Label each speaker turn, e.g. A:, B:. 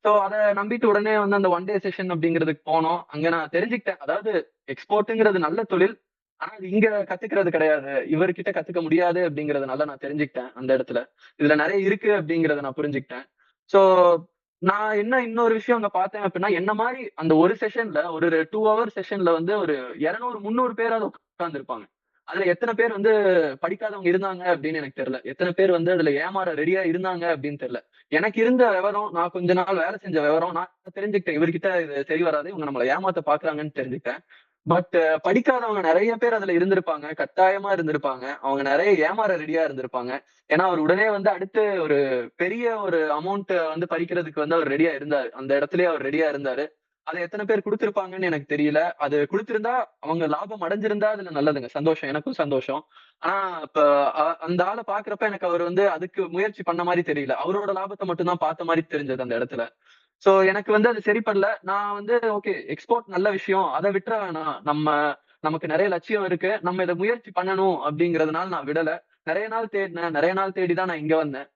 A: So அத நம்பிட்டு உடனே வந்து அந்த ஒன் டே செஷன் அப்படிங்கிறதுக்கு போனோம். அங்க நான் தெரிஞ்சுக்கிட்டேன். அதாவது எக்ஸ்போர்ட்ங்கிறது நல்ல தொழில். ஆனா அது இங்க கத்துக்கிறது கிடையாது. இவர்கிட்ட கத்துக்க முடியாது அப்படிங்கிறதுனால நான் தெரிஞ்சுக்கிட்டேன் அந்த இடத்துல. இதுல நெறைய இருக்கு அப்படிங்கிறத நான் புரிஞ்சுக்கிட்டேன். சோ நான் என்ன இன்னொரு விஷயம் அங்க பார்த்தேன் அப்படின்னா, என்ன மாரி அந்த ஒரு செஷன்ல ஒரு 2 ஹவர் செஷன்ல வந்து ஒரு 200, 300 பேராவது உட்கார்ந்திருப்பாங்க. அதுல எத்தன பேர் வந்து படிக்காதவங்க இருந்தாங்க அப்படின்னு எனக்கு தெரியல. எத்தன பேர் வந்து அதுல ஏமாற ரெடியா இருந்தாங்க அப்படின்னு தெரியல. எனக்கு இருந்த விவரம், நான் கொஞ்ச நாள் வேலை செஞ்ச விவரம், நான் தெரிஞ்சுக்கிட்டேன். இவர்கிட்ட இது சரி வராது. இவங்க நம்மள ஏமாத்த பார்க்குறாங்கன்னு தெரிஞ்சுக்கிட்டேன். பட் படிக்காதவங்க நெறைய பேர் அதுல இருந்திருப்பாங்க. கட்டாயமா இருந்திருப்பாங்க. அவங்க நெறைய ஏமாற ரெடியா இருந்திருப்பாங்க. ஏன்னா, அவர் உடனே வந்து அடுத்து ஒரு பெரிய ஒரு அமௌண்ட் வந்து பறிக்கிறதுக்கு வந்து அவர் ரெடியா இருந்தாரு. அந்த இடத்திலேயே அவர் ரெடியா இருந்தாரு. அத எத்தன பேர் குடுத்திருப்பாங்கன்னு எனக்கு தெரியல. அது குடுத்திருந்தா, அவங்க லாபம் அடைஞ்சிருந்தா அதுல நல்லதுங்க. சந்தோஷம். எனக்கும் சந்தோஷம். ஆனா, இப்ப அந்த ஆள பார்க்கிறப்ப எனக்கு அவர் வந்து அதுக்கு முயற்சி பண்ண மாரி தெரியல. அவரோட லாபத்த மட்டும் தான் பார்த்த மாரி தெரிஞ்சது அந்த இடத்துல. சோ எனக்கு வந்து அது சரிப்படல. நான் வந்து ஓகே எக்ஸ்போர்ட் நல்ல விஷயம். அத விட்டுற வேணாம். நமக்கு நெறைய லட்சியம் இருக்கு. நம்ம இத முயற்சி பண்ணணும் அப்படிங்கிறதுனால நான் விடல. நெறைய நாள் தேடினேன். நெறைய நாள் தேடி தான் நான் இங்க வந்தேன்.